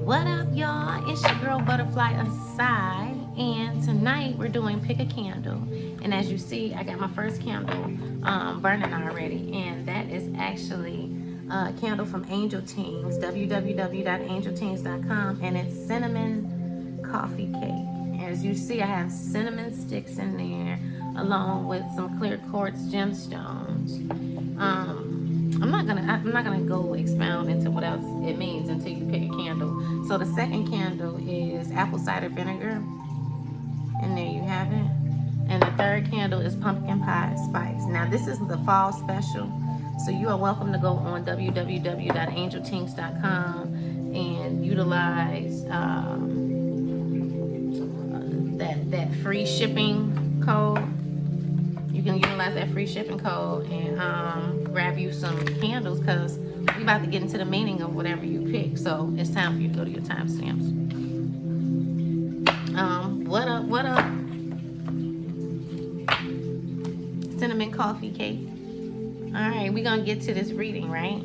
What up, y'all? It's your girl Butterfly Aside, and tonight we're doing pick a candle. And as you see, I got my first candle burning already, and that is actually a candle from Angel Tings, www.angeltings.com, and it's Cinnamon CoffeeCake. As you see, I have cinnamon sticks in there, along with some clear quartz gemstones. I'm not gonna go expound into what else it means until you pick a candle. So the second candle is apple cider vinegar, and there you have it. And the third candle is pumpkin pie spice. Now this is the fall special, so you are welcome to go on www.angeltings.com and utilize that free shipping code. You can utilize that free shipping code and grab you some candles, because we about to get into the meaning of whatever you pick. So it's time for you to go to your timestamps. What up? Cinnamon coffee cake. All right, we're gonna get to this reading, right?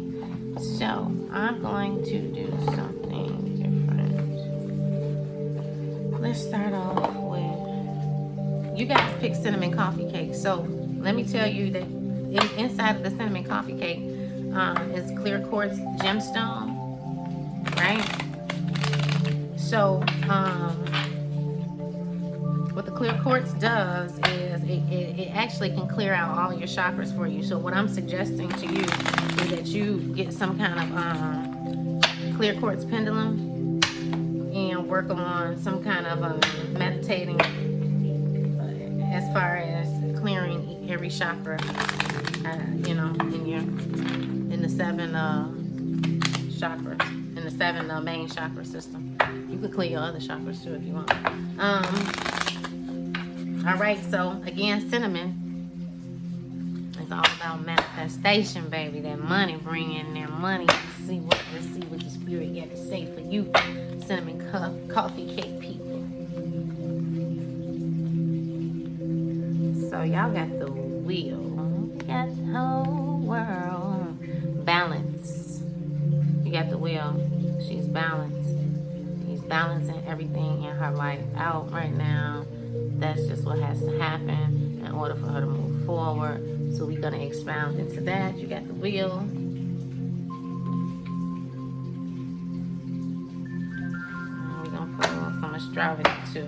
So I'm going to do something different. Let's start off with, you guys pick cinnamon coffee cake. So let me tell you that inside of the cinnamon coffee cake is clear quartz gemstone, right? So what the clear quartz does is it actually can clear out all your chakras for you. So what I'm suggesting to you is that you get some kind of clear quartz pendulum and work on some kind of meditating as far as clearing every chakra, you know, in the seven chakras, in the seven main chakra system. You could clear your other chakras too if you want. All right, so again, cinnamon is all about manifestation, baby. That money, bring in their money. Let's see what the spirit got to say for you, cinnamon coffee cake people. So y'all got the wheel, got the whole world. Balance. You got the wheel. She's balanced. He's balancing everything in her life out right now. That's just what has to happen in order for her to move forward. So we're gonna expound into that. You got the wheel. And we're gonna put on some astrology too.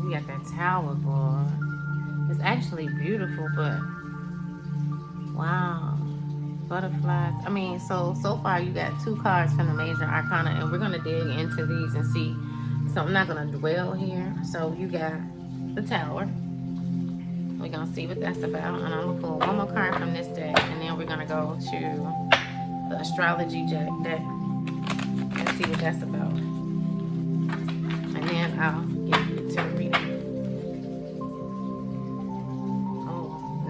We got that tower board. It's actually beautiful, but wow, butterflies. I mean, so far you got two cards from the major arcana, and we're gonna dig into these and see. So I'm not gonna dwell here. So you got the tower. We're gonna see what that's about, and I'm gonna pull one more card from this deck, and then we're gonna go to the astrology deck and see what that's about, and then I'll give you the reading.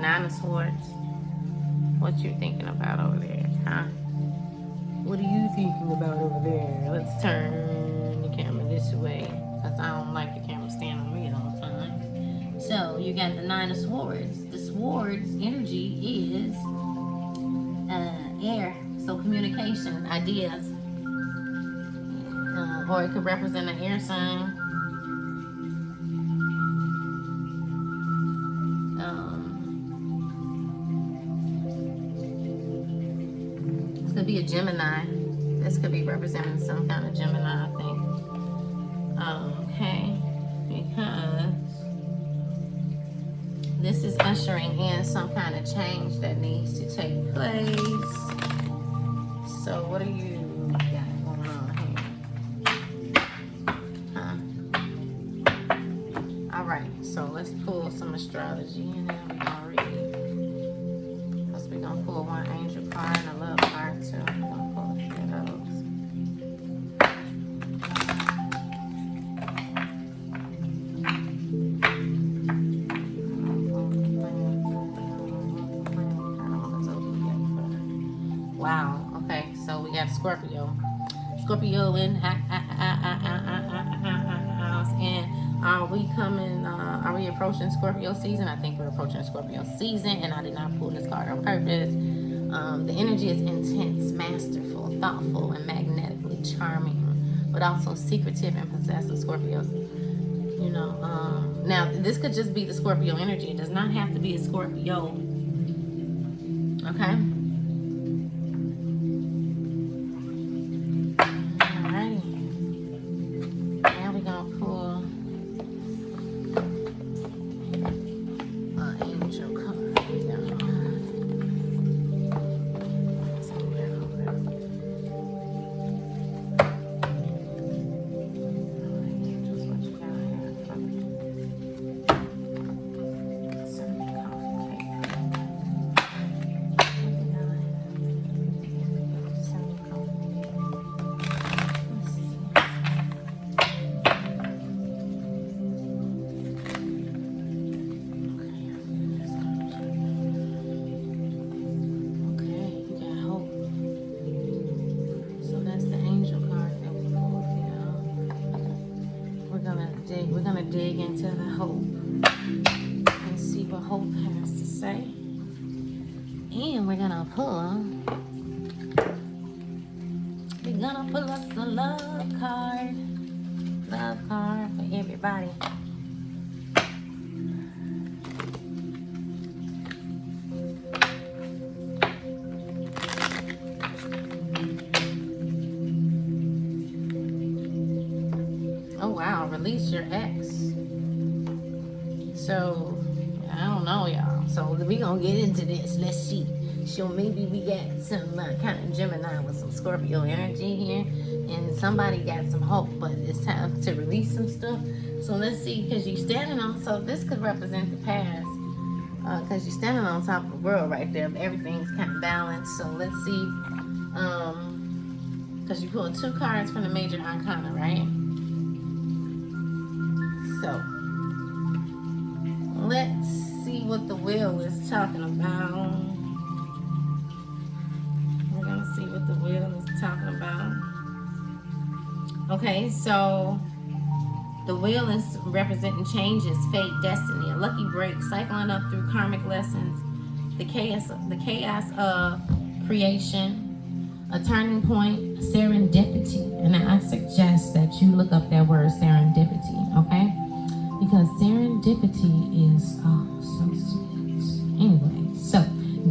Nine of Swords. What you thinking about over there, huh? What are you thinking about over there? Let's turn the camera this way, because I don't like the camera staying on me all the time. So you got the Nine of Swords. The Swords energy is air, so communication, ideas, or it could represent an air sign. Could be a Gemini. This could be representing some kind of Gemini, I think. Okay, because this is ushering in some kind of change that needs to take place. So what do you got going on here? Huh? All right, so let's pull some astrology, and then we're gonna read. Because we're gonna pull one angel card and a love card too. We're gonna pull a few of those. Wow. Okay, so we got Scorpio. Scorpio in house, and our are we coming, are we approaching Scorpio season? I think we're approaching Scorpio season, and I did not pull this card on purpose. The energy is intense, masterful, thoughtful, and magnetically charming, but also secretive and possessive Scorpios. You know, now this could just be the Scorpio energy. It does not have to be a Scorpio. Okay? We're gonna dig into the hope and see what hope has to say. And we're gonna pull us a love card. Love card for everybody. Oh wow, release your ex. So, I don't know, y'all. So, we gonna get into this. Let's see. So, maybe we got some kind of Gemini with some Scorpio energy here. And somebody got some hope, but it's time to release some stuff. So, let's see. Because you're standing on, so this could represent the past. Because you're standing on top of the world right there. Everything's kind of balanced. So, let's see. Because you pulled 2 cards from the major arcana, right? So, let's see what the wheel is talking about. We're going to see what the wheel is talking about. Okay, so the wheel is representing changes, fate, destiny, a lucky break, cycling up through karmic lessons, the chaos of creation, a turning point, serendipity. And I suggest that you look up that word serendipity, okay? Because serendipity is so sweet. Anyway, so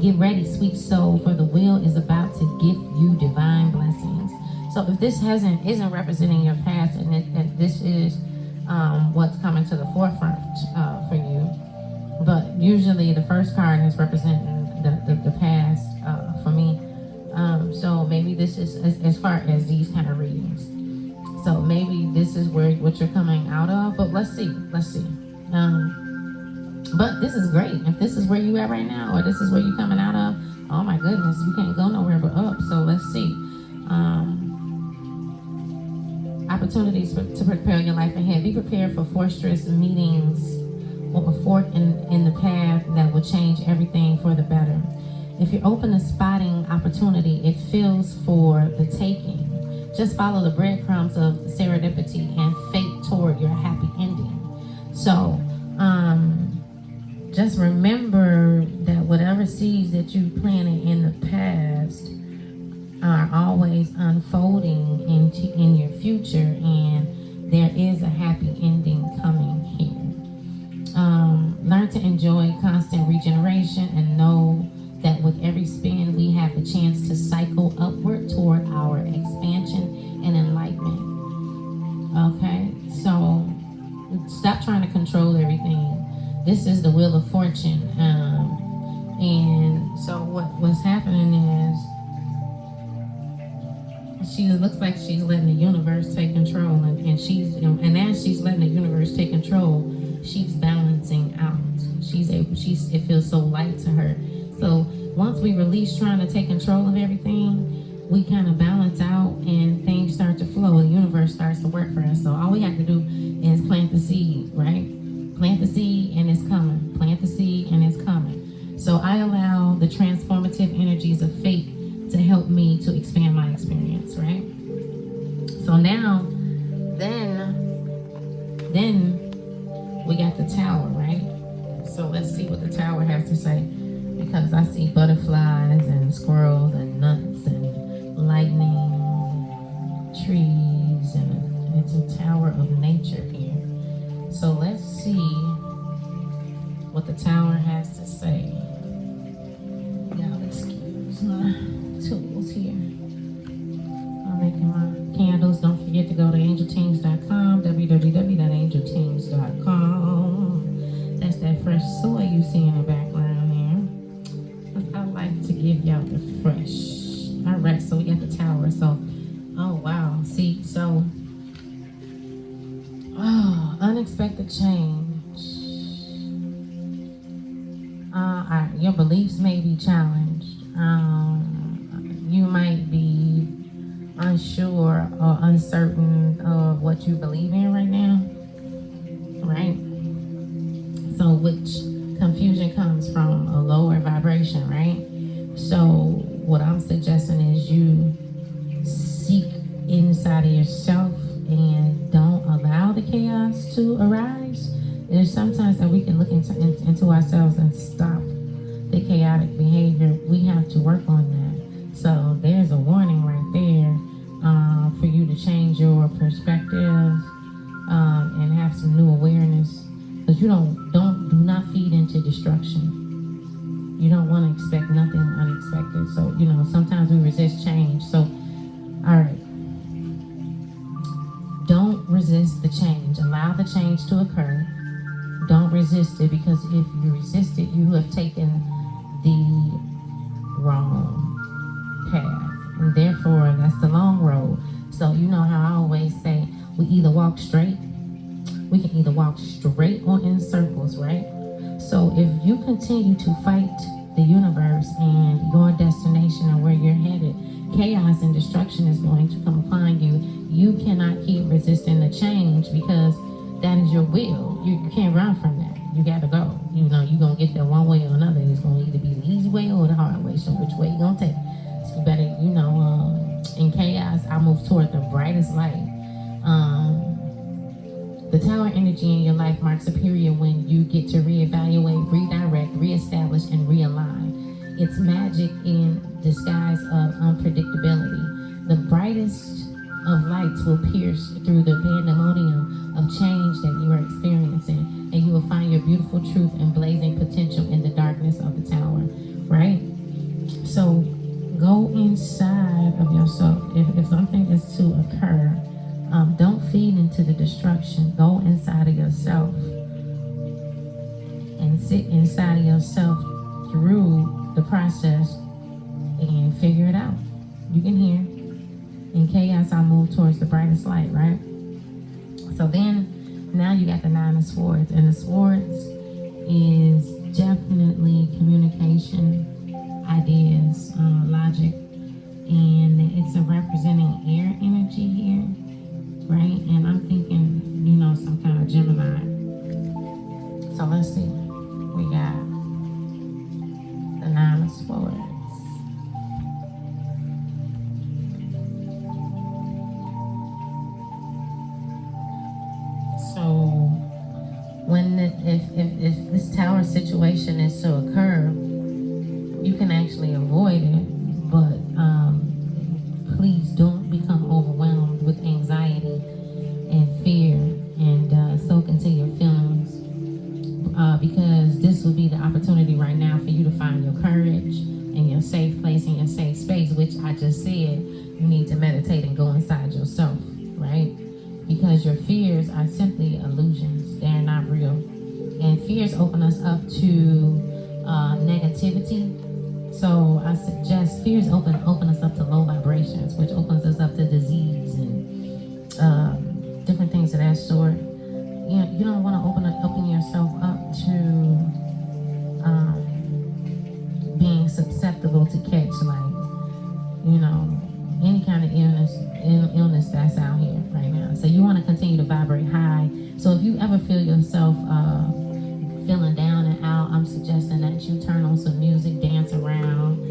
get ready, sweet soul, for the wheel is about to give you divine blessings. So if this isn't representing your past, and this is what's coming to the forefront for you, but usually the first card is representing the past for me. So maybe this is as far as these kind of readings. So maybe this is what you're coming out of, but let's see. But this is great. If this is where you at right now, or this is where you're coming out of, oh my goodness, you can't go nowhere but up. So let's see. Opportunities to prepare your life ahead. Be prepared for fortress meetings or a fork in the path that will change everything for the better. If you're open to spotting opportunity, it feels for the taking. Just follow the breadcrumbs of serendipity and fate toward your happy ending. So, just remember that whatever seeds that you planted in the past are always unfolding in your future, and there is a happy ending coming here. Learn to enjoy constant regeneration and know that with every spin, we have the chance to cycle upward toward our expansion and enlightenment. Okay, so stop trying to control everything. This is the Wheel of Fortune, and so what's happening is she looks like she's letting the universe take control, and as she's letting the universe take control, she's balancing out. It feels so light to her. So once we release trying to take control of everything, we kind of balance out and things start to flow. The universe starts to work for us. So all we have to do is plant the seed, right? Plant the seed and it's coming. Plant the seed and it's coming. So I allow the transformative energies of fate to help me to expand my experience, right? So now, then we got the tower, right? So let's see what the tower has to say, because I see butterflies and squirrels and nuts and lightning, trees, and it's a tower of nature here. So let's see what the tower has to say. Y'all excuse my tools here. I'm making my candles. Don't forget to go to angeltings.com, www.angeltings.com. That's that fresh soy you see in the background there. I like to give y'all the fresh. All right, so we got the tower. So, oh wow, see, so, oh, unexpected change. Your beliefs may be challenged. You might be unsure or uncertain of what you believe in right now, right? So which confusion comes from a lower vibration, right? So what I'm suggesting is you seek inside of yourself and don't allow the chaos to arise. There's sometimes that we can look into ourselves and stop the chaotic behavior. We have to work on that. So there's a warning right there for you to change your perspective and have some new awareness. Because you do not feed into destruction. You don't want to expect nothing unexpected. So, sometimes we resist change. So, all right. Don't resist the change. Allow the change to occur. Don't resist it, because if you resist it, you have taken the wrong path. And therefore, that's the long road. So you know how I always say, we can either walk straight or in circles, right? So if you continue to fight the universe and your destination and where you're headed, chaos and destruction is going to come upon you. You cannot keep resisting the change, because that is your will. You can't run from that. You gotta go. You're gonna get there one way or another. It's gonna either be the easy way or the hard way. So which way you gonna take? So you better, in chaos, I move toward the brightest light. The tower energy in your life marks a period when you get to reevaluate, redirect, reestablish, and realign. It's magic in disguise of unpredictability. The brightest of lights will pierce through the pandemonium of change that you are experiencing, and you will find your beautiful truth and blazing potential in the darkness of the tower, right? So go inside of yourself. If something is to occur, don't feed into the destruction. Go inside of yourself and sit inside of yourself through the process and figure it out. You can hear. In chaos, I move towards the brightest light, right? So then, now you got the Nine of Swords. And the Swords is definitely communication, ideas, logic. And it's a representing air energy here, right? And I'm thinking, some kind of Gemini. So let's see. We got the Nine of Swords. So if this tower situation is to occur, you can actually avoid it, but please don't become overwhelmed with anxiety and fear and soak into your feelings, because this will be the opportunity right now for you to find your courage and your safe place and your safe space, which I just said you need to meditate and go inside yourself, right? Because your fears are simply illusions. They're not real. And fears open us up to negativity. So I suggest fears open us up to low vibrations, which opens us up to disease and different things of that sort. You don't want to open yourself up to being susceptible to catch, any kind of illness that's out here right now. So you want to continue to vibrate high. So if you ever feel yourself feeling down and out, I'm suggesting that you turn on some music, dance around,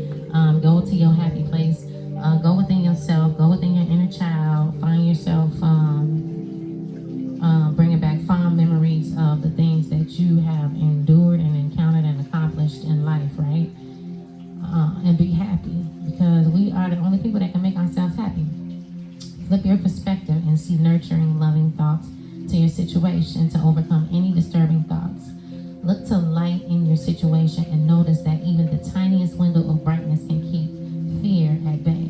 go to your happy place, go within yourself, go within your inner child, find yourself bringing back fond memories of the things situation to overcome any disturbing thoughts. Look to light in your situation and notice that even the tiniest window of brightness can keep fear at bay.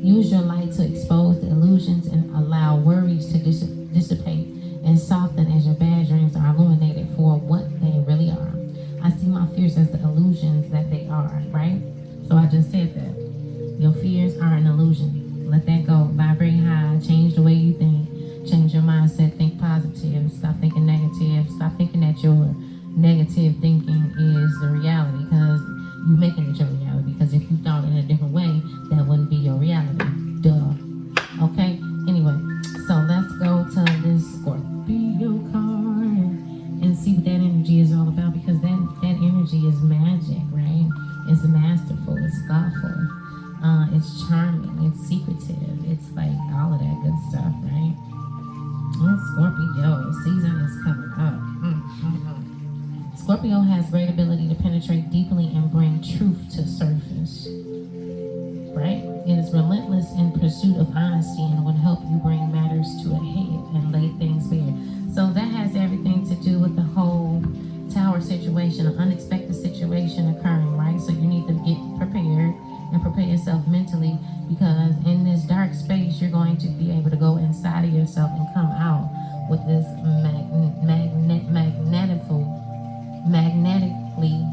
Use your light to expose the illusions and allow worries to dissipate and soften as your bad dreams are illuminated for what they really are. I see my fears as the illusions that they are, right? So I just said that. Your fears are an illusion. Let that go. Vibrate high. Change the way you think. Change your mindset. Think positive. Stop thinking negative. Stop thinking that your negative thinking is the reality, because you're making it your reality. Because if you thought in a different way, that wouldn't be your reality. Duh. Okay? Anyway, so let's go to this Scorpio card and see what that energy is all about, because that energy is magic, right? It's masterful, it's thoughtful, it's charming, it's secretive, it's like all of that good stuff, right? And Scorpio, season is coming up. Scorpio has great ability to penetrate deeply and bring truth to surface, right? It is relentless in pursuit of honesty and would help you bring matters to a head and lay things bare. So that has everything to do with the whole tower situation, an unexpected situation occurring, right? So you need to get prepared and prepare yourself mentally, because in this dark space, you're going to be able to go inside of yourself and come out with this magnetically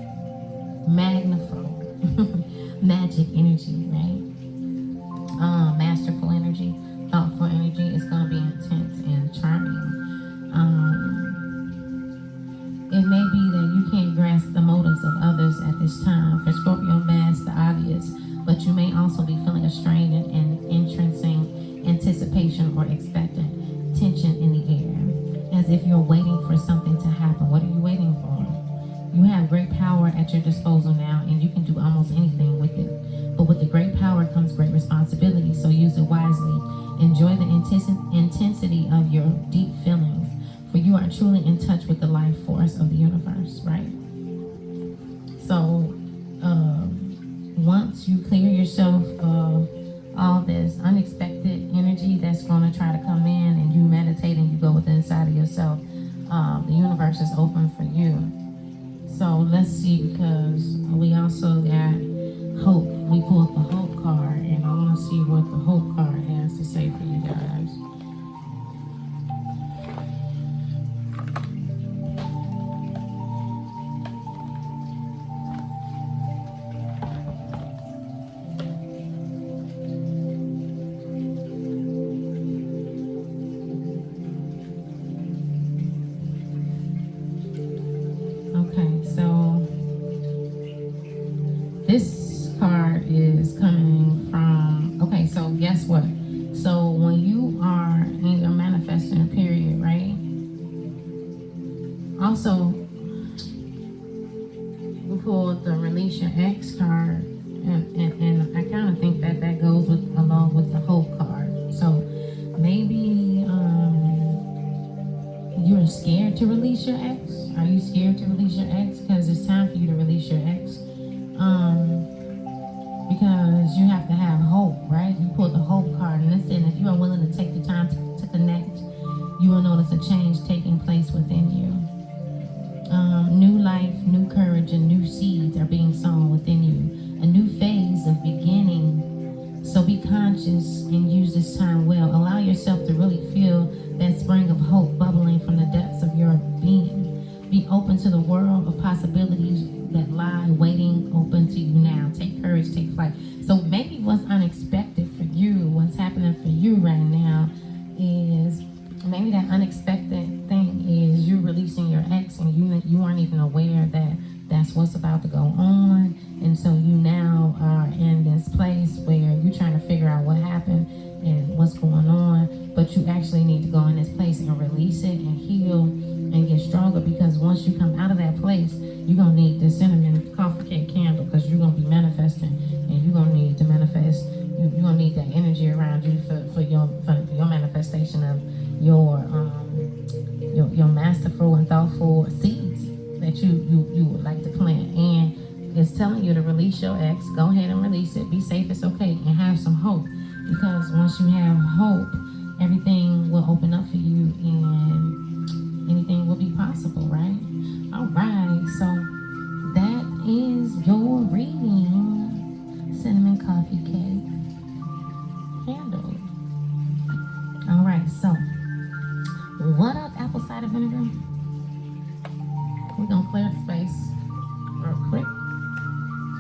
magic energy, right? Masterful energy, thoughtful energy. Is going to be intense and charming. It may be that you can't grasp the motives of others at this time. For Scorpio, mask the obvious, but you may also be feeling a strain and entrancing anticipation or expectant tension in the air, as if you're waiting for something to happen. What are you waiting for? You have great power at your disposal now, and you can do almost anything with it. But with the great power comes great responsibility, so use it wisely. Enjoy the intensity of your deep feelings, for you are truly in touch with the life force of the universe, right? So, once you clear yourself of all this unexpected energy that's going to try to come in, and you meditate and you go within inside of yourself, the universe is open for you. So let's see, because we also got hope. We pulled the hope card, and I want to see what the hope card has to say for you guys. This card is coming from, okay, so guess what? So when you are in your manifesting period, right? Also, we pulled the Release Your Ex card, and I kind of think that that goes with along with the Hope card. So maybe you're scared to release your ex. Are you scared to release your ex? Because it's time for you to release your ex. Because you have to have hope, right? You pulled the hope card, and listen, if you are willing to take the time to connect, you will notice a change taking place within you. New life, new courage, and new seeds are being sown within you. A new phase of beginning. So be conscious and use this time well. Allow yourself to really feel that spring of hope bubbling from the depths of your being. Be open to the world of possibilities that lie waiting open to you now. Take courage, take flight. So maybe what's unexpected for you, what's happening for you right now, is maybe that unexpected thing is you releasing your ex, and you weren't even aware that that's what's about to go on. And so you now are in this place where you're trying to figure out what happened and what's going on, but you actually need to go in this place and release it and heal and get stronger, because once you come out of that place, you're going to need the Cinnamon CoffeeCake Candle, because you're going to be manifesting, and you're going to need to manifest. You're going to need that energy around you for your manifestation of your masterful and thoughtful seeds that you would like to plant. And it's telling you to release your ex. Go ahead and release it. Be safe, it's okay, and have some hope, because once you have hope, everything will open up for you, and we're gonna clear the space real quick.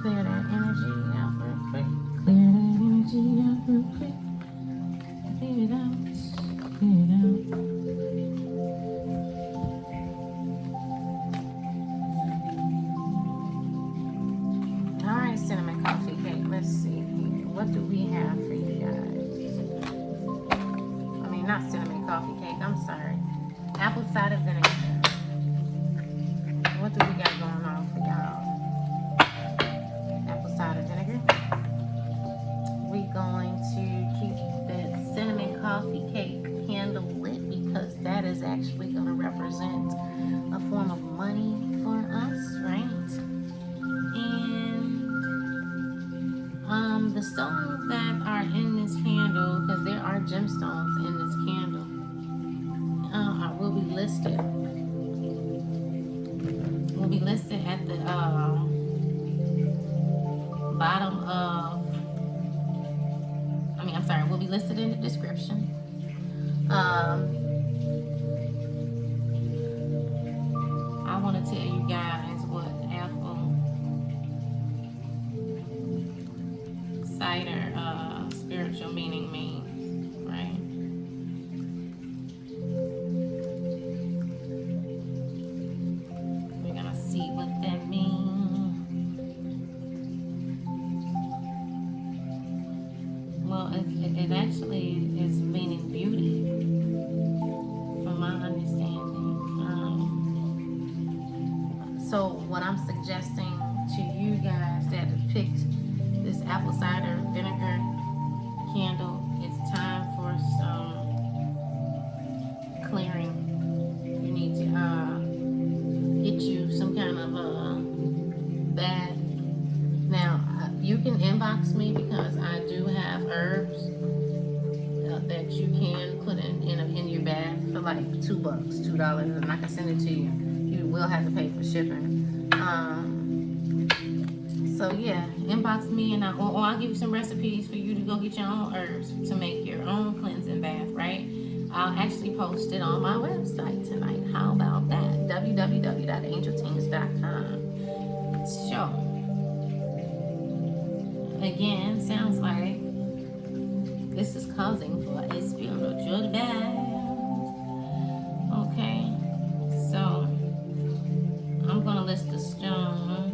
Clear that energy out real quick. Clear that energy out real quick. Clear it out. Clear it out. All right, cinnamon coffee cake. Let's see here. What do we have for you guys? I mean, not cinnamon coffee cake. I'm sorry. Apple cider vinegar. What do we got going on for y'all? Apple cider vinegar. We're going to keep that cinnamon coffee cake candle lit because that is actually going to represent a form of money for us, right? And the stones that are in this candle, because there are gemstones in this candle, will be listed. Will be listed at the bottom of. Will be listed in the description. I want to tell you guys what AppleCider spiritual meaning means, right? We're gonna see what that means. Well, it actually is meaning beauty, from my understanding. So what I'm suggesting to you guys that have picked this apple cider vinegar candle, it's time for some clearing. You need to get you some kind of bath. Now, you can inbox me because I do have herbs that you can put in your bath for like $2, and I can send it to you. You will have to pay for shipping. So yeah, inbox me and I'll give you some recipes for you to go get your own herbs to make your own cleansing bath, right? I'll actually post it on my website tonight. How about that? www.angeltings.com. So, again, sounds like this is causing for a spiritual bath. Okay, so I'm gonna list the stone.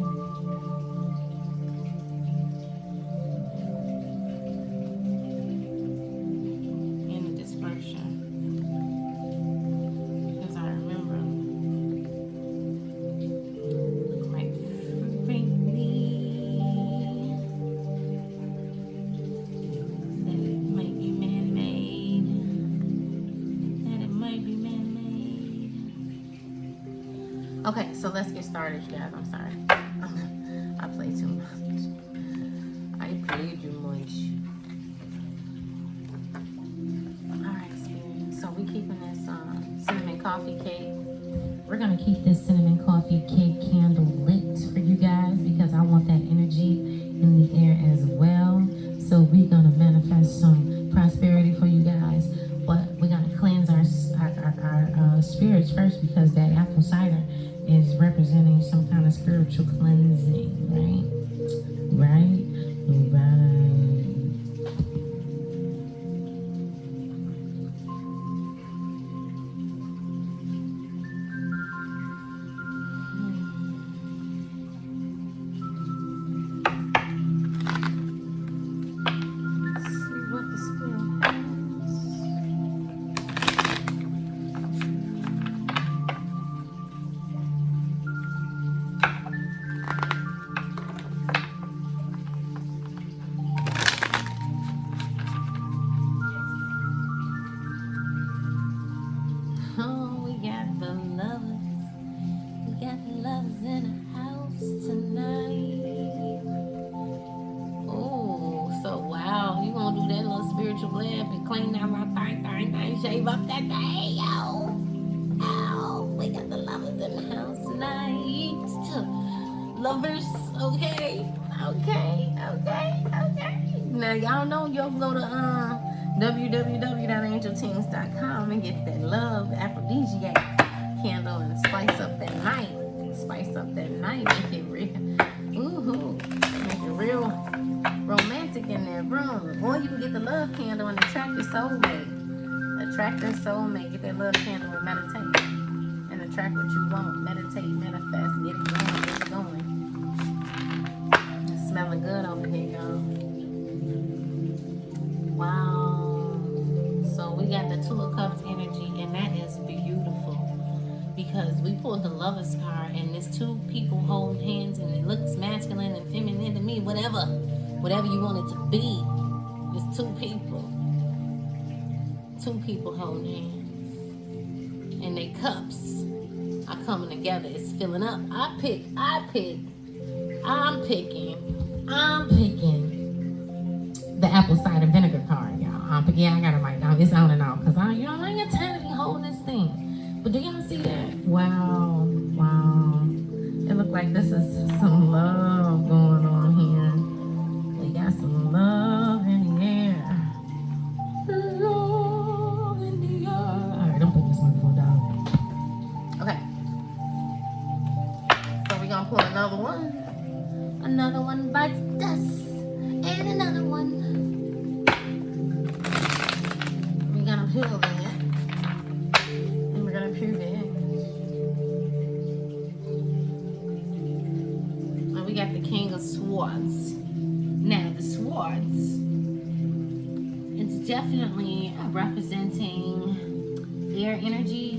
In the description, because I remember quite frequently that it might be man-made. Okay, so let's get started, you guys. I'm sorry. I play too much. I play too much. Alright, Spirit. So we keeping this cinnamon coffee cake. We're gonna keep this cinnamon coffee cake candle lit for you guys because I want that energy in the air as well. So we're gonna manifest some prosperity for you guys. But we're gonna cleanse our spirits first because that apple cider is representing some kind of spiritual cleansing, right? Right? Shave up that day, yo. Ow, we got the lovers in the house tonight. Lovers, okay. Now y'all know you'll go to www.angeltings.com and get that love aphrodisiac candle and spice up that night. love candle and attract your soulmate. Attract that soulmate. Get that love candle and meditate. And attract what you want. Meditate, manifest, get it going, get it going. It's smelling good over here, y'all. Wow. So we got the Two of Cups energy, and that is beautiful. Because we pulled the Lover's card, and there's two people holding hands, and it looks masculine and feminine to me. Whatever you want it to be. It's two people. Two people holding hands. And their cups are coming together. It's filling up. I'm picking the apple cider vinegar card, y'all. Yeah, I got it right now. It's on and off because I ain't got time to be holding this thing. But do y'all see that? Wow. It look like this is some love going on here. We got some love in the air. Love in the air. All right, don't put this microphone down. Okay. So we're gonna pull another one. Another one bites dust. And another one. We're gonna peel that. And we're gonna prove it. And we got the King of Swords. Now the Swords, it's definitely representing air energy,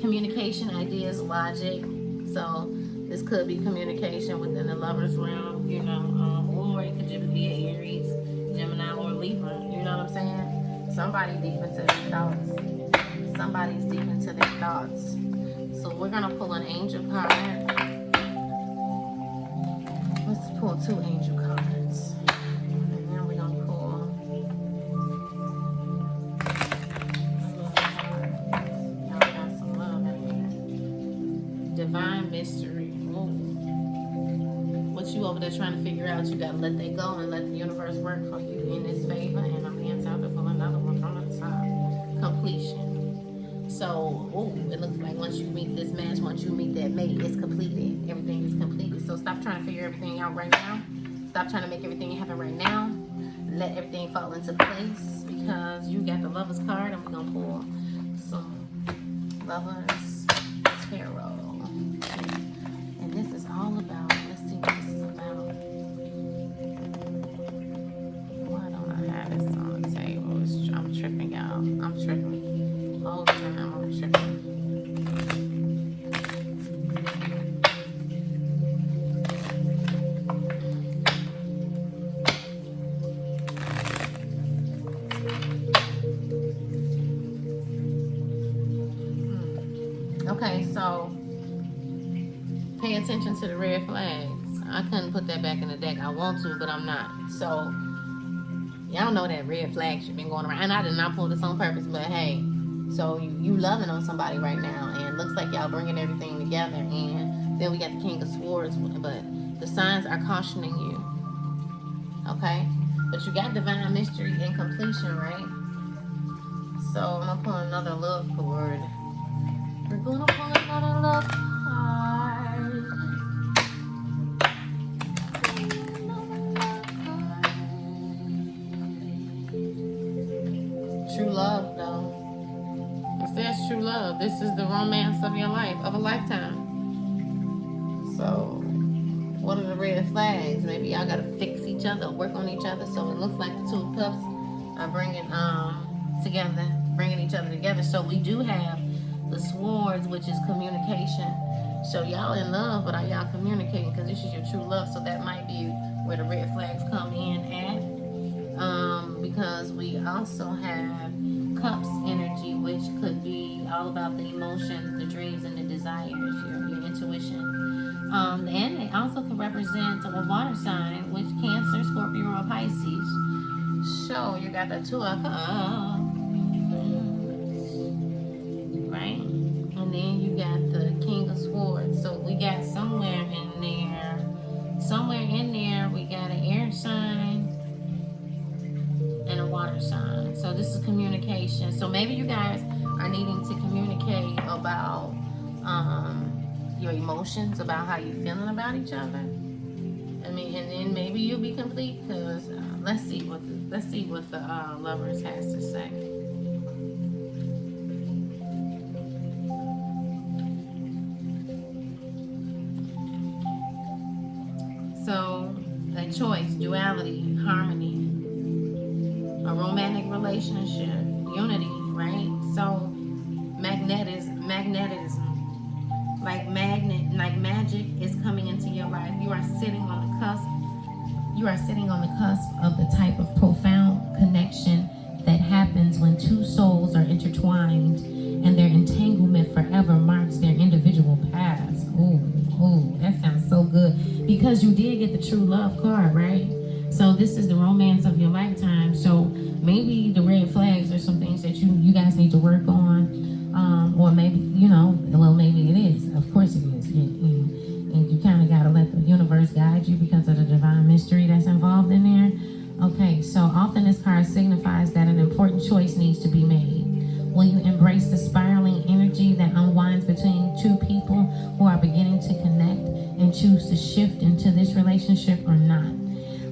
communication, ideas, logic. So this could be communication within the lover's realm, you know, or it could just be an Aries, Gemini, or Libra. You know what I'm saying? Somebody deep into their thoughts. Somebody's deep into their thoughts. So we're gonna pull an angel card. Let's pull two angel cards. And then we're gonna pull y'all got some love in here. Divine mystery. Ooh. What you over there trying to figure out, you gotta let that go and let the universe work for you in this favor. And I'm being told to pull another one from the top. Completion. So, it looks like once you meet this match, once you meet that mate, it's completed. Everything is completed. So stop trying to figure everything out right now. Stop trying to make everything happen right now. Let everything fall into place because you got the Lover's card, and we're gonna pull some Lover's Tarot. And this is all about, let's see what this is about. Why don't I have this on the table? I'm tripping, y'all. I'm tripping. All the time I'm tripping. Okay, so pay attention to the red flags. I couldn't put that back in the deck. I want to, but I'm not. So y'all know that red flag shit been going around. And I did not pull this on purpose, but hey. So you loving on somebody right now, and looks like y'all bringing everything together. And then we got the King of Swords, but the signs are cautioning you. Okay, but you got divine mystery and completion, right? So I'm gonna pull another love card. We're gonna pull another love card. True love, though. That's true love. This is the romance of your life, of a lifetime. So, what are the red flags? Maybe y'all gotta fix each other, work on each other. So it looks like the Two of Cups are bringing each other together. So we do have the Swords, which is communication. So y'all in love, but are y'all communicating? Because this is your true love. So that might be where the red flags come in at. Because we also have Cups energy, which could be all about the emotions, the dreams, and the desires, your intuition. And they also could represent a water sign, which Cancer, Scorpio, or Pisces. So you got the Two of Cups, right? And then you got the King of Swords. So we got somewhere in there, we got an air sign and a water sign. So this is communication. So maybe you guys are needing to communicate about your emotions, about how you're feeling about each other. I mean, and then maybe you'll be complete because let's see what the Lovers has to say. So, a choice, duality, harmony, a romantic relationship, unity, right? So, magnetism, like magic is coming into your life. You are sitting on the cusp. You are sitting on the cusp of the type of profound connection that happens when two souls are intertwined and their entanglement forever marks their individual paths. Oh, that sounds so good. Because you did get the true love card, right? So this is the romance of your lifetime. So maybe the red flags are some things that you guys need to work on. Or maybe, maybe it is. Of course it is. And you kind of got to let the universe guide you because of the divine mystery that's involved in there. Okay, so often this card signifies that an important choice needs to be made. Will you embrace the spiraling energy that unwinds between two people who are beginning to connect and choose to shift into this relationship or not?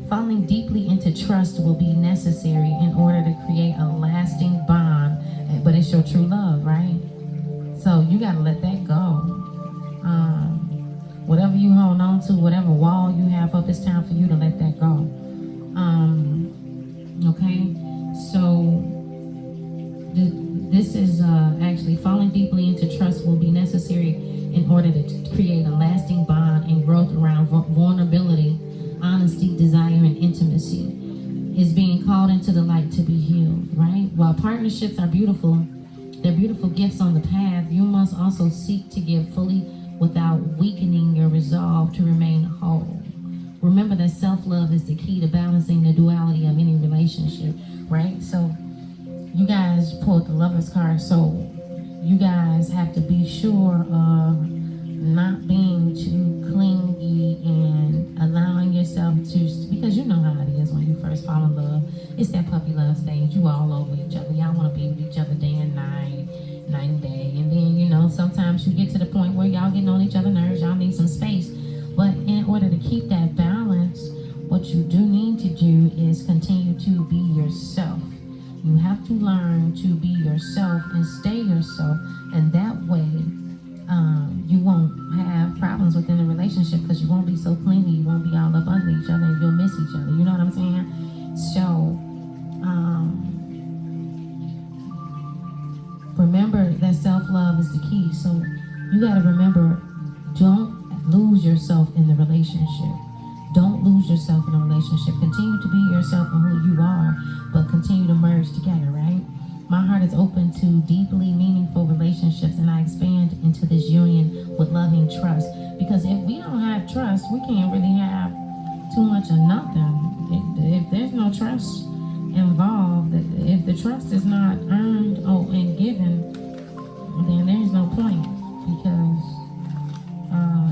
Falling deeply into trust will be necessary in order to create a lasting bond, but it's your true love, right? So you got to let that go. Whatever you hold on to, whatever wall you have up, it's time for you to let that go. Okay, so this is actually falling deeply into trust will be necessary in order to create a lasting bond and growth around vulnerability, honesty, desire, and intimacy. Is being called into the light to be healed, right? While partnerships are beautiful, they're beautiful gifts on the path, you must also seek to give fully without weakening your resolve to remain whole. Remember that self-love is the key to balancing the duality of any relationship, right? So you guys pulled the Lover's card, so you guys have to be sure of not being too clingy and allowing yourself to, because you know how it is when you first fall in love. It's that puppy love stage. You all over each other. Y'all want to be with each other day and night and day. And then, sometimes you get to the point where y'all getting on each other's nerves. Y'all need some space. But in order to keep that balance, what you do need to do is continue to be yourself. You have to learn to be yourself and stay yourself. And that way, you won't have problems within the relationship because you won't be so clingy. You won't be all up under each other and you'll miss each other. You know what I'm saying? So, remember that self-love is the key. So you got to remember, don't lose yourself in the relationship. Don't lose yourself in a relationship. Continue to be yourself and who you are, but continue to merge together, right? My heart is open to deeply meaningful relationships, and I expand into this union with loving trust. Because if we don't have trust, we can't really have too much of nothing. If there's no trust involved, if the trust is not earned and given, then there's no point, because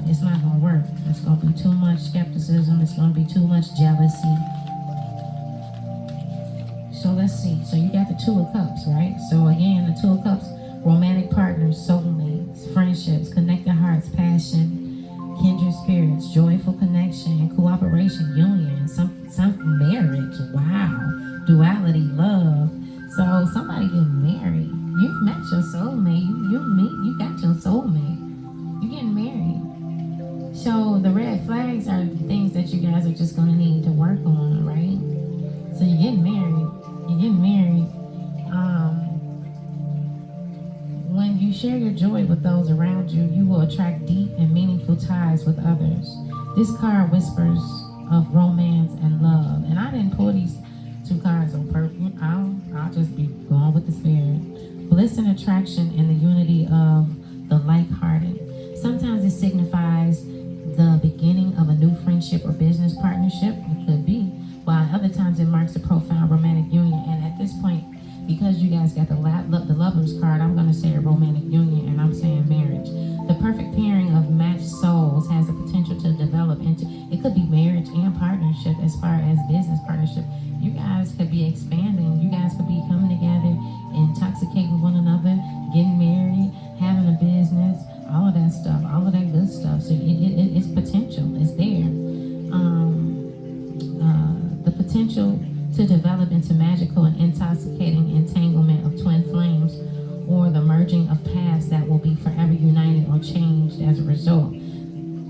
it's not going to work. It's going to be too much skepticism. It's going to be too much jealousy. So let's see. So you got the Two of Cups, right? So again, the Two of Cups, romantic partners, soulmates, friendships, connected hearts, passion, kindred spirits, joyful connection, cooperation, union, some marriage. Wow. Duality, love. So somebody getting married. You've met your soulmate. You got your soulmate. You're getting married. So the red flags are things that you guys are just going to need to work on, right? So you're getting married. When you share your joy with those around you, you will attract deep and meaningful ties with others. This card whispers of romance and love. And I didn't pull these two cards on purpose. I'll just be going with the spirit. Bliss and attraction and the unity of the like-hearted. Sometimes it signifies the beginning of a new friendship or business partnership. It could be. While other times it marks a profound romantic union. And at this point, because you guys got the Lover's card, I'm going to say a romantic union, and I'm saying marriage. The perfect pairing of matched souls has the potential to develop into, it could be marriage and partnership. As far as business partnership, you guys could be expanding. You guys could be coming together, intoxicating one another, getting married, having a business, all of that stuff, all of that good stuff. So it's potential. It's there. The potential into magical and intoxicating entanglement of twin flames, or the merging of paths that will be forever united or changed as a result.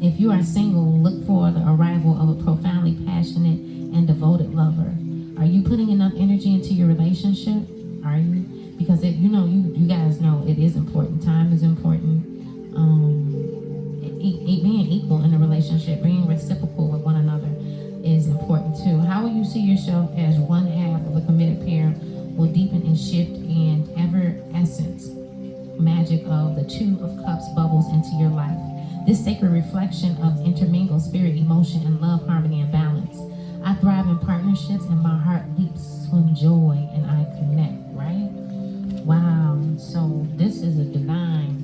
If you are single, look for the arrival of a profoundly passionate and devoted lover. Are you putting enough energy into your relationship? Are you? Because if you know, you guys know it is important. Time is important. Being equal in a relationship, being reciprocal with one another is important too. How will you see yourself as one half of a committed pair will deepen and shift, and ever essence magic of the Two of Cups bubbles into your life. This sacred reflection of intermingled spirit, emotion, and love, harmony, and balance. I thrive in partnerships, and my heart leaps with joy, and I connect, right? Wow. So this is a divine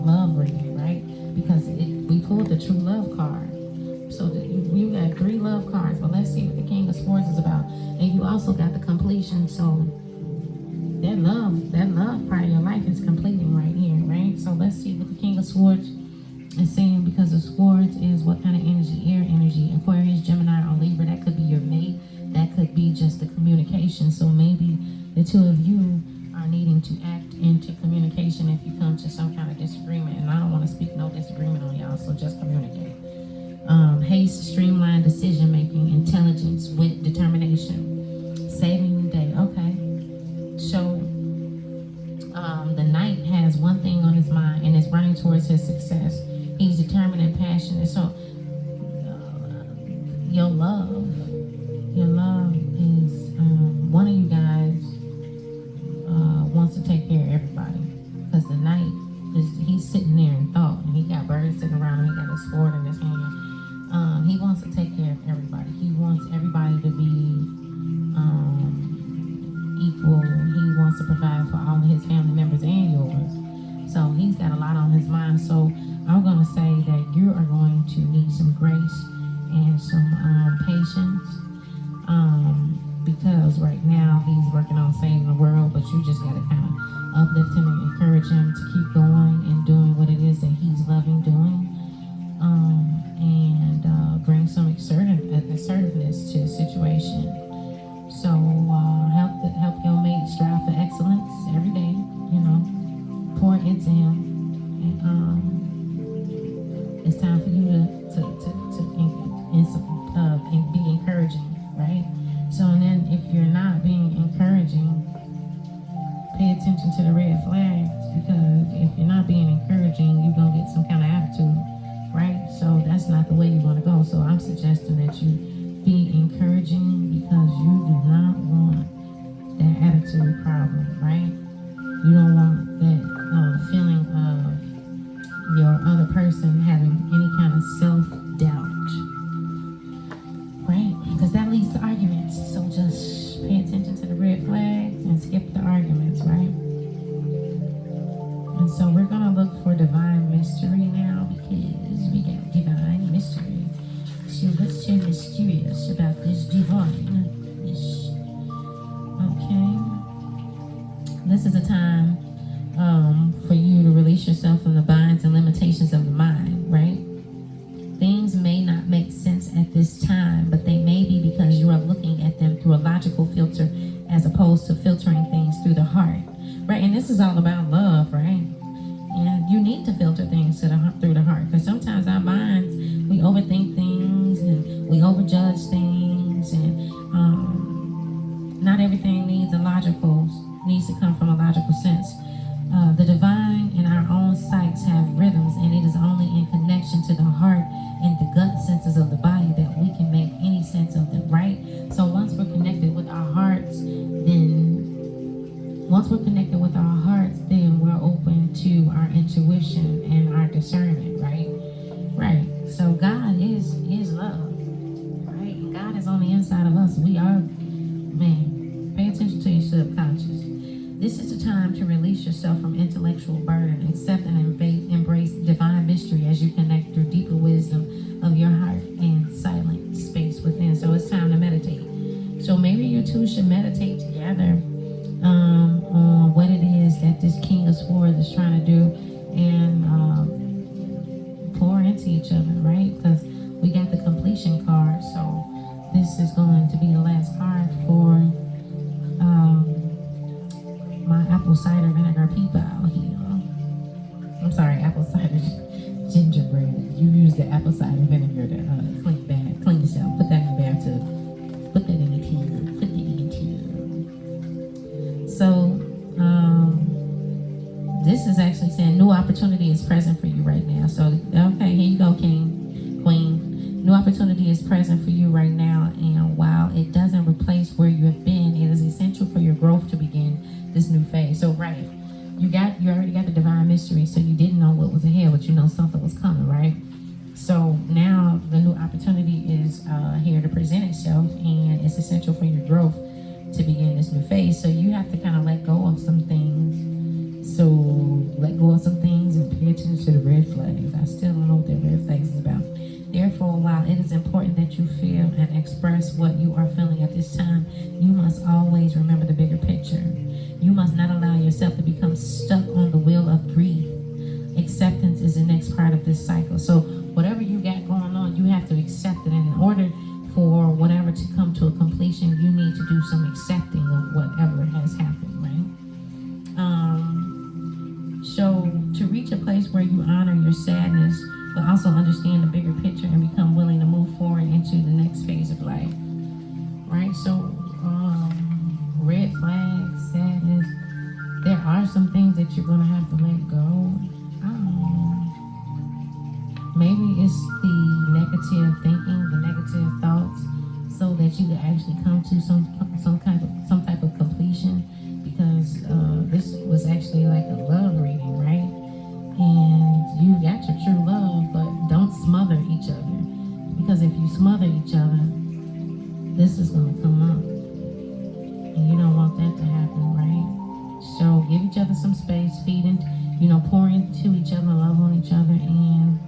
love reading, right? Because we pulled the true love card. So we got 3 love cards, but let's see what the King of Swords is about. And you also got the completion. So that love part of your life is completing right here, right? So let's see what the King of Swords is saying, because the Swords is what kind of energy? Air energy. Aquarius, Gemini, or Libra. That could be your mate. That could be just the communication. So maybe the two of you are needing to act into communication if you come to some kind of disagreement. And I don't want to speak no disagreement on y'all, so just communicate. Haste, streamlined decision making, intelligence with determination, saving the day. Okay. So the Knight has one thing on his mind, and it's running towards his success. He's determined and passionate. So your love is one of you guys wants to take care of everybody, because the Knight he's sitting there in thought, and he got birds sitting around him. He got his sword in his hand. He wants to take care of everybody. He wants everybody to be equal. He wants to provide for all of his family members and yours. So he's got a lot on his mind. So I'm going to say that you are going to need some grace and some patience, because right now he's working on saving the world, but you just got to kind of uplift him and encourage him to keep going and doing what it is that he's loving doing, and bring some assertiveness to the situation. So help your mate strive for excellence every day, pour into him. And it's time for you to be encouraging, right? So, and then if you're not being encouraging, pay attention to the red flags, because if you're not being encouraging, you're going to get some kind of attitude, right? So that's not the way you want to go. So I'm suggesting that you be encouraging, because you do not want that attitude problem, right? You don't want that feeling of your other person having any kind of self-doubt, right? Because that leads to arguments. So just pay attention to the red flags and skip the arguments, right? And so we're going to look for divine mystery now, because we got divine mystery. So what's so mysterious about this divine? Okay. This is a time for you to release yourself from the binds and limitations of the mind, right? Things may not make sense at this time, but they may be because you are looking at them through a logical filter as opposed to filtering things through the heart, right? And this is all about love, right? And you need to filter things through the heart, because sometimes our minds, we overthink things and we overjudge things, and not everything needs to come from a logical sense. The divine in our own psyches have rhythms, and it is only in connection to the heart and the gut senses of the body that we can make any sense of them, right? So once we're connected with our hearts, then we're open to our intuition and our discernment, right? Right. So God is love, right? And God is on the inside of us. We are, pay attention to your subconscious. This is the time to release yourself from intellectual burden, accept and embrace divine mystery as you connect through deeper wisdom of your heart and silent space within. So it's time to meditate. So maybe you two should meditate together on what it is that this King of Swords is trying to do, and pour into each other, right? Because we got the completion card, so this is going to be the last card cider gingerbread. You use the apple cider vinegar to clean yourself. Put that in the bathtub. Put that in the tub. Put that in the tub. So, this is actually saying new opportunity is present for you right now. So, okay, here you go, King, Queen. New opportunity is present for you right now, and while it doesn't replace where you have been, it is essential for your growth to begin this new phase. So, right, you already got the divine mystery, so you didn't know what was ahead, but you know something was coming, right? So now the new opportunity is here to present itself, and it's essential for your growth to begin this new phase. So you have to kind of let go of some things. So let go of some things and pay attention to the red flags. I still don't know what the red flags is about. Therefore, while it is important that you feel and express what you are feeling at this time, you must always remember the bigger picture. You must not allow yourself to become stuck on the wheel of grief. Acceptance is the next part of this cycle. So whatever you got going on, you have to accept it. And in order for whatever to come to a completion, you need to do some accepting of whatever has happened, right? So to reach a place where you honor your sadness, but also understand the bigger picture and become willing to move forward into the next phase of life, right? So red flags, sadness, there are some things that you're going to have to let go. Maybe it's the negative thinking, the negative thoughts, so that you can actually come to some type of completion. Because this was actually like a love reading, right? And you got your true love, but don't smother each other. Because if you smother each other, this is going to come up. And you don't want that to happen, right? So give each other some space, pour into each other, love on each other, and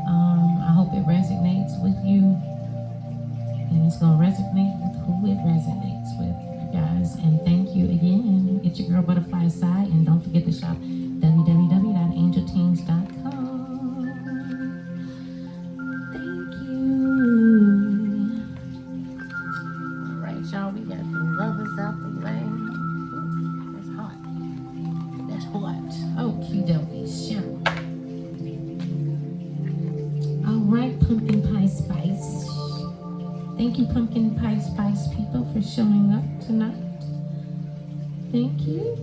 I hope it resonates with you. And it's going to resonate with who it resonates with, you guys. And thank you again. Get your Girl Butterfly side, and don't forget to shop www.angeltings.com. Thank you. All right, y'all, we got the lovers out the way. Ooh, that's hot. That's hot. Okie dokie, sure. All right, pumpkin pie spice. Thank you, pumpkin pie spice people, for showing up tonight. Thank you.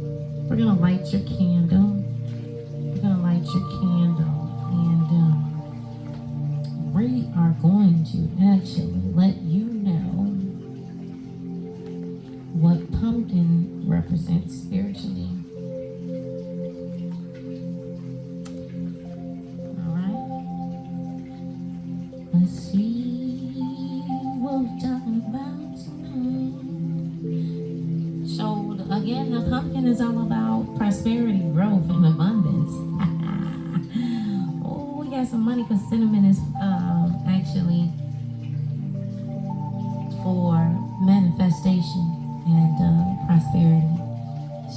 We're gonna light your candle. We're gonna light your candle, and we are going to actually let you know what pumpkin represents spiritually. All right. Let's see what we're talking about tonight. So again, the pumpkin is all about prosperity, growth, and abundance. Oh, we got some money, because cinnamon is actually for manifestation and prosperity.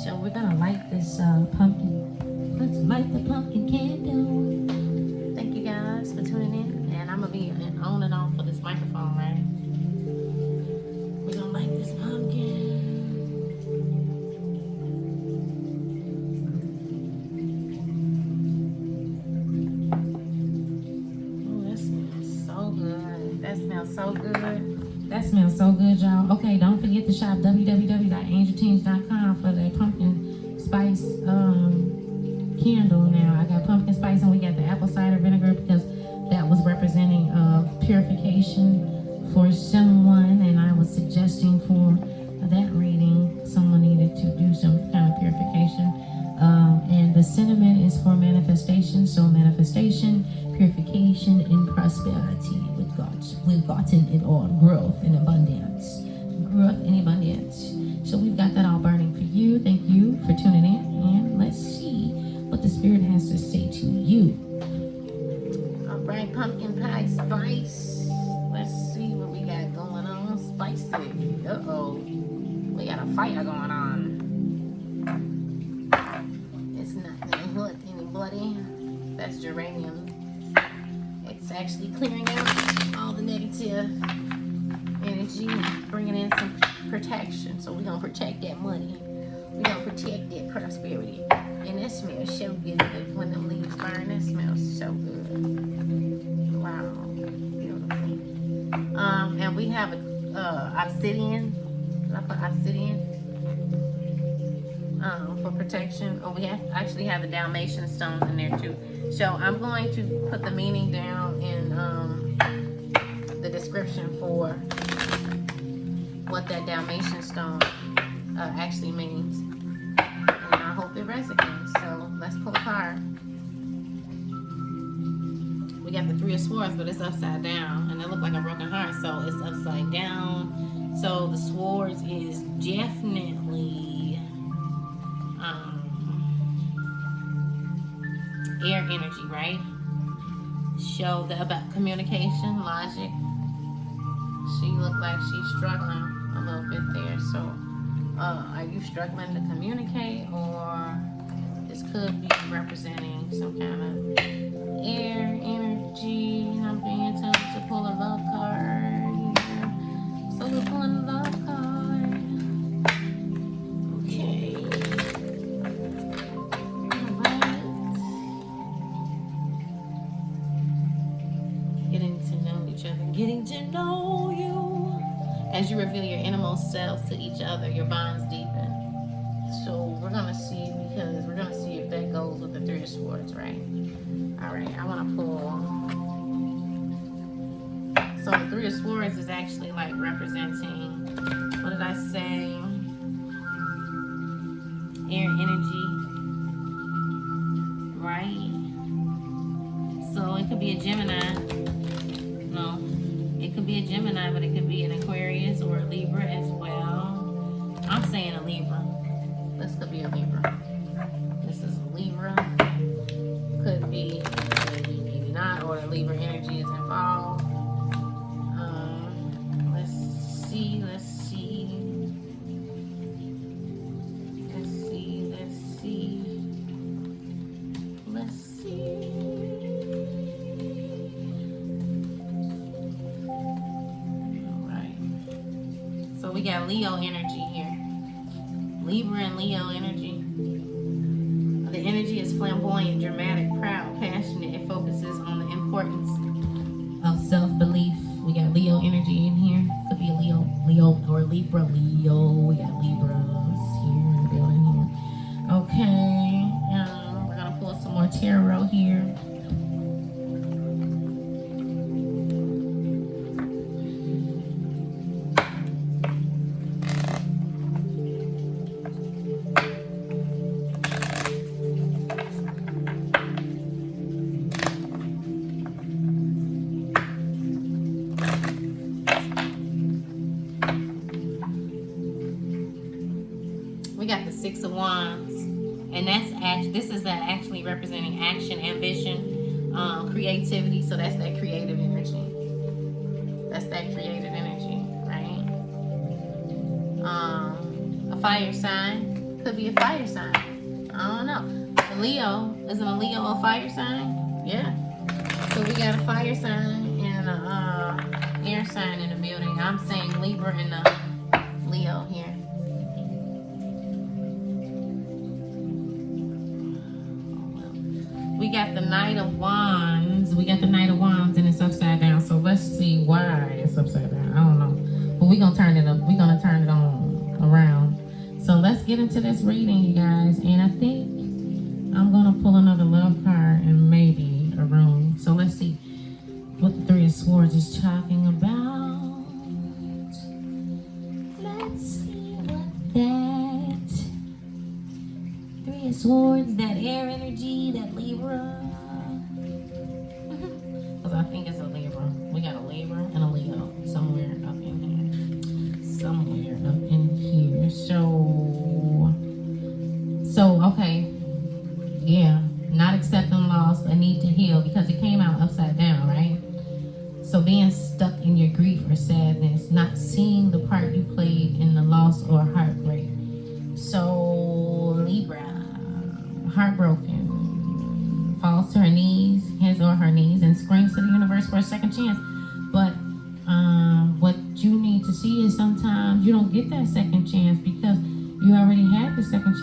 So we're gonna light this pumpkin. Let's light the pumpkin candle. Thank you guys for tuning in, and I'm gonna be on and off for this microphone, right? We're gonna light this pumpkin. So good. That smells so good, y'all. Okay, don't forget to shop www.angeltings.com for the pumpkin spice candle. Now I got pumpkin spice, and we got the apple cider vinegar, because that was representing purification for someone, and I was suggesting for that reading someone needed to do some kind of purification. And the cinnamon is for manifestation, so manifestation, purification, and prosperity. We've gotten it all. Growth and abundance. Growth and abundance. So we've got that all burning for you. Thank you for tuning in, and let's see what the Spirit has to say to you. All right, pumpkin pie spice. Let's see what we got going on. Spicy. Uh-oh. We got a fire going on. It's not any hot, any bloody. That's geranium. It's actually clearing out all the negative energy and bringing in some protection. So we're going to protect that money. We're gonna protect that prosperity. And that smells so good when the leaves burn. That smells so good. Wow, beautiful. And we have a obsidian. I put obsidian for protection. Oh, we actually have the Dalmatian stones in there too. So I'm going to put the meaning down in the description for what that Dalmatian stone actually means. And I hope it resonates. So let's pull a card. We got the Three of Swords, but it's upside down, and it looked like a broken heart, so it's upside down. So the Swords is definitely air energy, right? Show about communication, logic. She looked like she's struggling a little bit there. So are you struggling to communicate, or this could be representing some kind of air energy? I'm being told to pull a love card here. So we're pulling a love card. Okay. Alright. Getting to know each other. Getting to know you. As you reveal your innermost selves to each other, your bonds deepen. So we're gonna see, because we're gonna see if that goes with the Three of Swords, right? All right, I want to pull. So the Three of Swords is actually like representing, what did I say? Air energy, right? So it could be a Gemini. No, it could be a Gemini, but it could be an Aquarius or a Libra as well. I'm saying a Libra. This could be a Libra. This is a Libra. Could be, maybe not, or the Libra energy is involved. Let's see. All right. So we got Leo energy here. Libra and Leo energy. The energy is flamboyant, dramatic, proud, passionate. It focuses on the importance of self-belief. We got Leo energy in here. Could be a Leo or Libra. Leo. We got Libras here in the building here. Okay. We're gonna pull some more tarot here. Got the Six of Wands, and this is actually representing action, ambition, creativity. So that's that creative energy. That's that creative energy, right? A fire sign, could be a fire sign. I don't know. A Leo, isn't a Leo a fire sign? Yeah. So we got a fire sign and a air sign in the building. I'm saying Libra and the Leo here. We got the Knight of Wands. We got the Knight of Wands, and it's upside down. So let's see why it's upside down. I don't know, but we're gonna turn it up. We're gonna turn it on around. So let's get into this reading, you guys. And I think I'm gonna pull another love card and maybe a room. So let's see what the Three of Swords is talking about. Let's see what that Three of Swords, that air energy, that Libra. Because I think it's a Libra. We got a Libra and a Leo somewhere up in here. Somewhere up in here. So okay. Yeah. Not accepting loss, a need to heal, because it came out upside down, right? So being stuck in your grief or sadness, not seeing the part you played in the loss or heartbreak. So Libra, heartbroken, falls to her knees, his or her knees, and screams to the universe for a second chance. But what you need to see is sometimes you don't get that second chance because you already had the second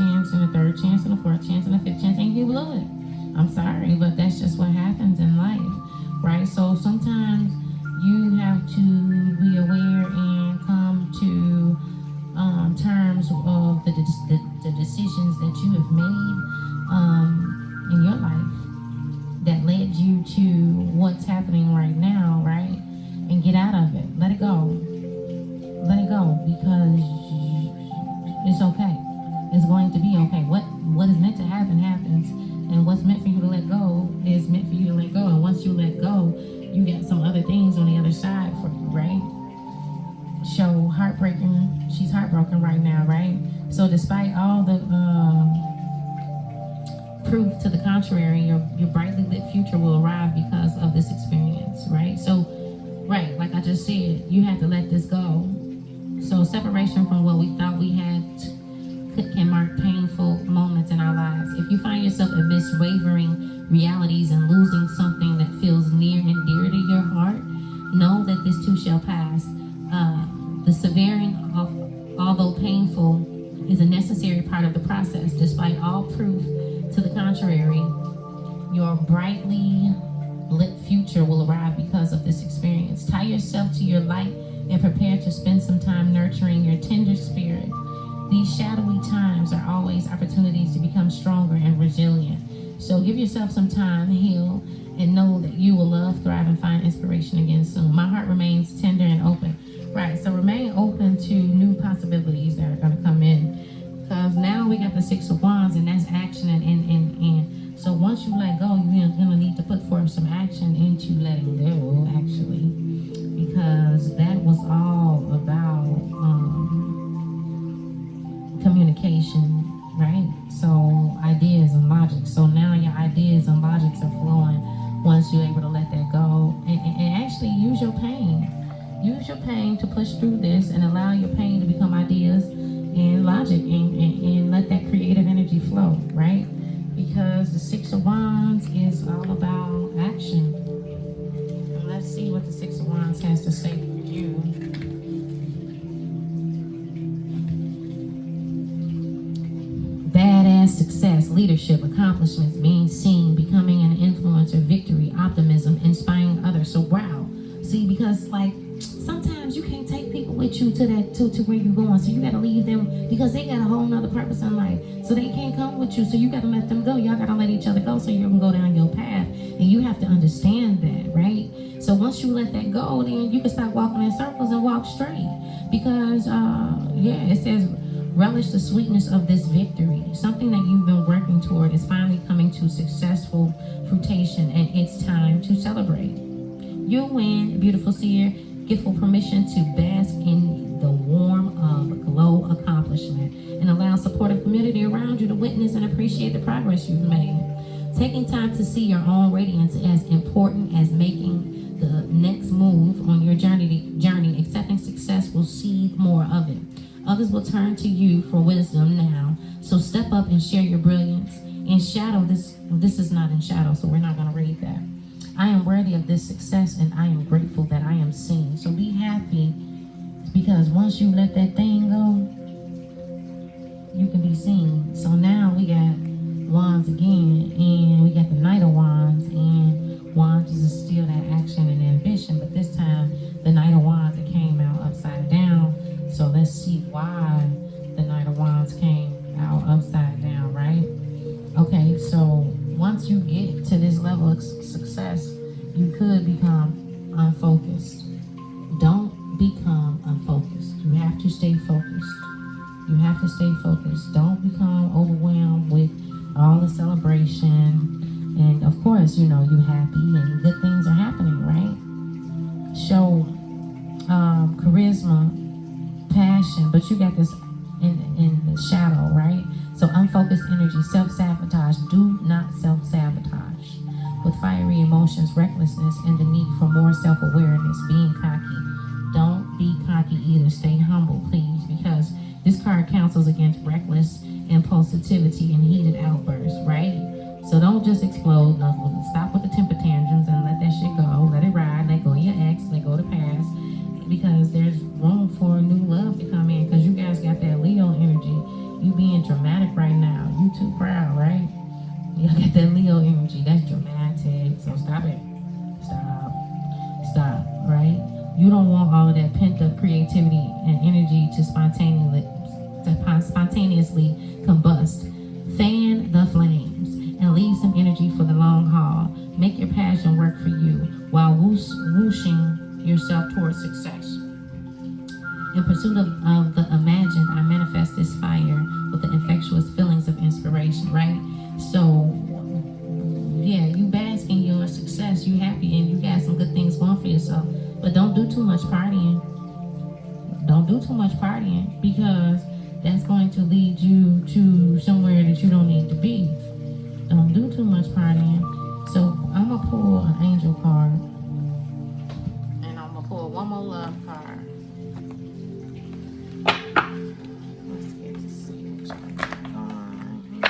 into what's happening right now, right? And get out of it. Let it go. Let it go, because it's okay. It's going to be okay. What is meant to happen happens, and what's meant for you to let go is meant for you to let go. And once you let go, you get some other things on the other side for you, right? So heartbreaking. She's heartbroken right now, right? So despite all the proof to the contrary, your brightly lit future will arrive because of this experience, right? So, right, like I just said, you had to let this go. So separation from what we thought we had can mark painful moments in our lives. If you find yourself amidst wavering realities and losing something that feels near and dear to your heart, know that this too shall pass. The severing of, although painful, is a necessary part of the process. Despite all proof to the contrary, your brightly lit future will arrive because of this experience. Tie yourself to your light and prepare to spend some time nurturing your tender spirit. These shadowy times are always opportunities to become stronger and resilient. So give yourself some time, heal, and know that you will love, thrive, and find inspiration again soon. My heart remains tender and open. Right, so remain open to new possibilities that are going to come in. Because now we got the Six of Wands, and that's action. And so once you let go, you're going to need to put forth some action into letting go, actually. Because that was all about communication, right? So ideas and logic. So now your ideas and logics are flowing once you're able to let that go. And actually use your pain. Use your pain to push through this and allow your pain to become ideas and logic and let that creative energy flow, right? Because the Six of Wands is all about action. And let's see what the Six of Wands has to say for you. Badass success, leadership, accomplishments, being seen, becoming an influencer, victory, optimism, inspiring others. So wow. See, because like sometimes you can't take people with you to where you're going. So you gotta leave them because they got a whole nother purpose in life. So they can't come with you. So you gotta let them go. Y'all gotta let each other go so you can go down your path. And you have to understand that, right? So once you let that go, then you can stop walking in circles and walk straight. Because it says relish the sweetness of this victory. Something that you've been working toward is finally coming to successful fruition, and it's time to celebrate. You win, beautiful seer. Give full permission to bask in the warmth of glow accomplishment and allow supportive community around you to witness and appreciate the progress you've made. Taking time to see your own radiance as important as making the next move on your journey. Accepting success will see more of it. Others will turn to you for wisdom now. So step up and share your brilliance. In shadow, this is not in shadow, so we're not going to read that. I am worthy of this success, and I am grateful that I am seen. So be happy, because once you let that thing go, you can be seen. So now we got Wands again, and we got the Knight of Wands, and Wands is still that action and ambition, but this time the Knight of Wands, it came out upside down. So let's see why the Knight of Wands came out upside down, right? Okay, so once you get to this level of success, you could become unfocused. Don't become unfocused. You have to stay focused. You have to stay focused. Don't become overwhelmed with all the celebration. And of course, you know, you're happy and good things are happening, right? Show charisma, passion, but you got this in the shadow, right? So unfocused energy, self-sabotage. Do not self-sabotage. With fiery emotions, recklessness, and the need for more self-awareness, being cocky. Don't be cocky either. Stay humble, please, because this card counsels against reckless impulsivity and heated outbursts, right? So don't just explode. No, stop with the temper tantrums and let that shit go. Let it ride. Let go of your ex. Let go of the past. Because there's room for new love to come in, because you guys got that Leo energy. You being dramatic right now. You too proud, right? You got that Leo energy. That's dramatic. So stop it. Stop, right? You don't want all of that pent-up creativity and energy to spontaneously combust. Fan the flames and leave some energy for the long haul. Make your passion work for you while whooshing yourself towards success. In pursuit of the imagined, I manifest this fire with the infectious feelings of inspiration, right? So, yeah, you bask in your success, you happy, and you got some good things going for yourself. But don't do too much partying. Don't do too much partying, because that's going to lead you to somewhere that you don't need to be. Don't do too much partying. So I'm going to pull an angel card. And I'm going to pull one more love card. Let's get to see what's going on here.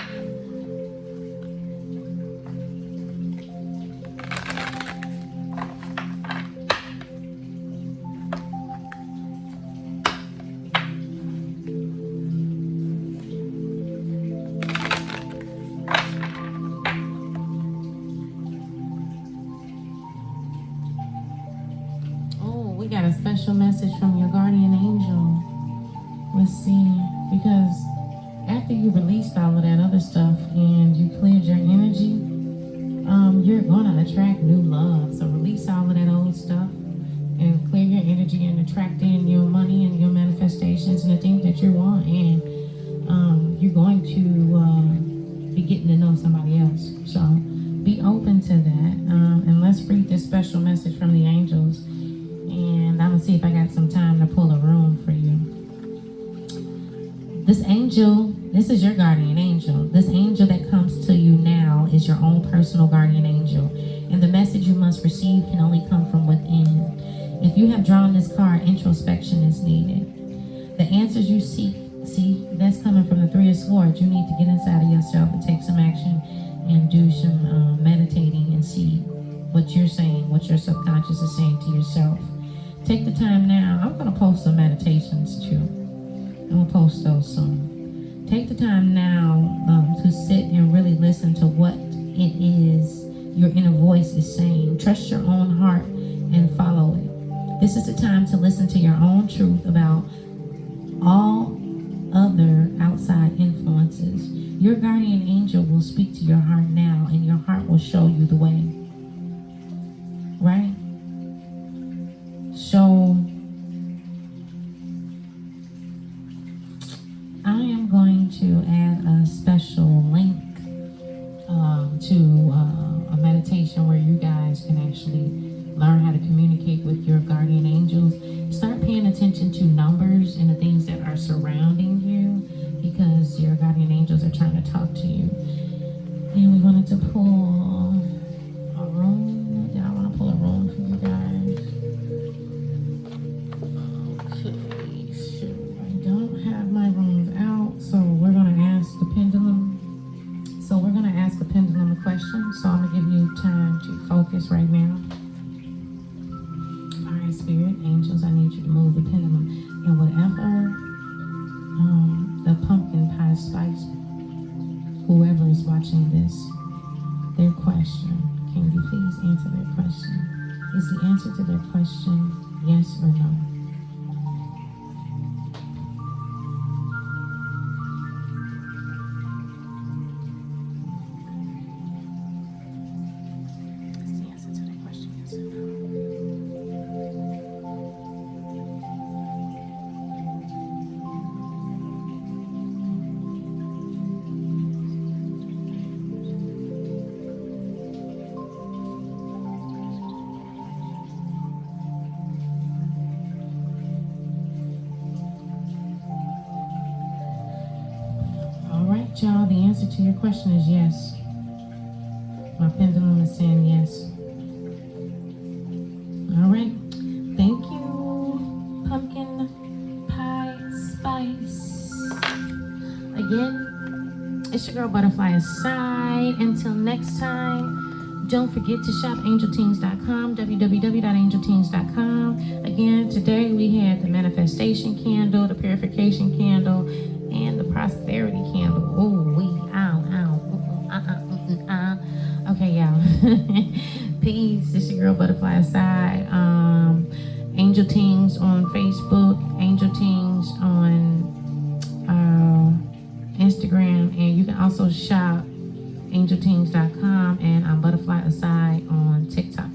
We got a special message from your guardian angel. Let's see, because after you released all of that other stuff and you cleared your energy, you're gonna attract new love. So release all of that old stuff and clear your energy and attract in your money and your manifestations and the things that you want. And you're going to be getting to know somebody else. So be open to that. And let's read this special message from the angels. And I'm gonna see if I got some time to pull a room for you. This angel, this is your guardian angel. This angel that comes to you now is your own personal guardian angel. And the message you must receive can only come from within. If you have drawn this card, introspection is needed. The answers you seek, see, that's coming from the Three of Swords. You need to get inside of yourself and take some action and do some meditating and see what you're saying, what your subconscious is saying to yourself. Take the time now. I'm going to post some meditations too. I'm going to post those soon. Take the time now to sit and really listen to what it is your inner voice is saying. Trust your own heart and follow it. This is the time to listen to your own truth about all other outside influences. Your guardian angel will speak to your heart now, and your heart will show you the way. Right? So I am going to add a special link to a meditation where you guys can actually learn how to communicate with your guardian angels. Start paying attention to numbers and the things that are surrounding you, because your guardian angels are trying to talk to you. And we wanted to pull a room. Did I want to pull a room for you guys? Okay, so I don't have my rooms out, so we're going to ask the pendulum. So we're going to ask the pendulum a question. So I'm going to give you time to focus right now. All right, spirit, angels, I need you to move the pendulum. And whatever the pumpkin pie spice, whoever is watching this, their question, can you please answer their question? Is the answer to their question yes or no? Is the answer to their question yes or no? Y'all, the answer to your question is yes. My pendulum is saying yes. All right. Thank you, pumpkin pie spice. Again, it's your girl Butterfly Aside. Until next time, don't forget to shop angeltings.com, www.angeltings.com. Again, today we had the manifestation candle, the purification candle, and the prosperity candle. Oh, okay, y'all. Peace. This is your girl Butterfly Aside. Angel Tings on Facebook, Angel Tings on Instagram, and you can also shop angeltings.com, and I'm Butterfly Aside on TikTok.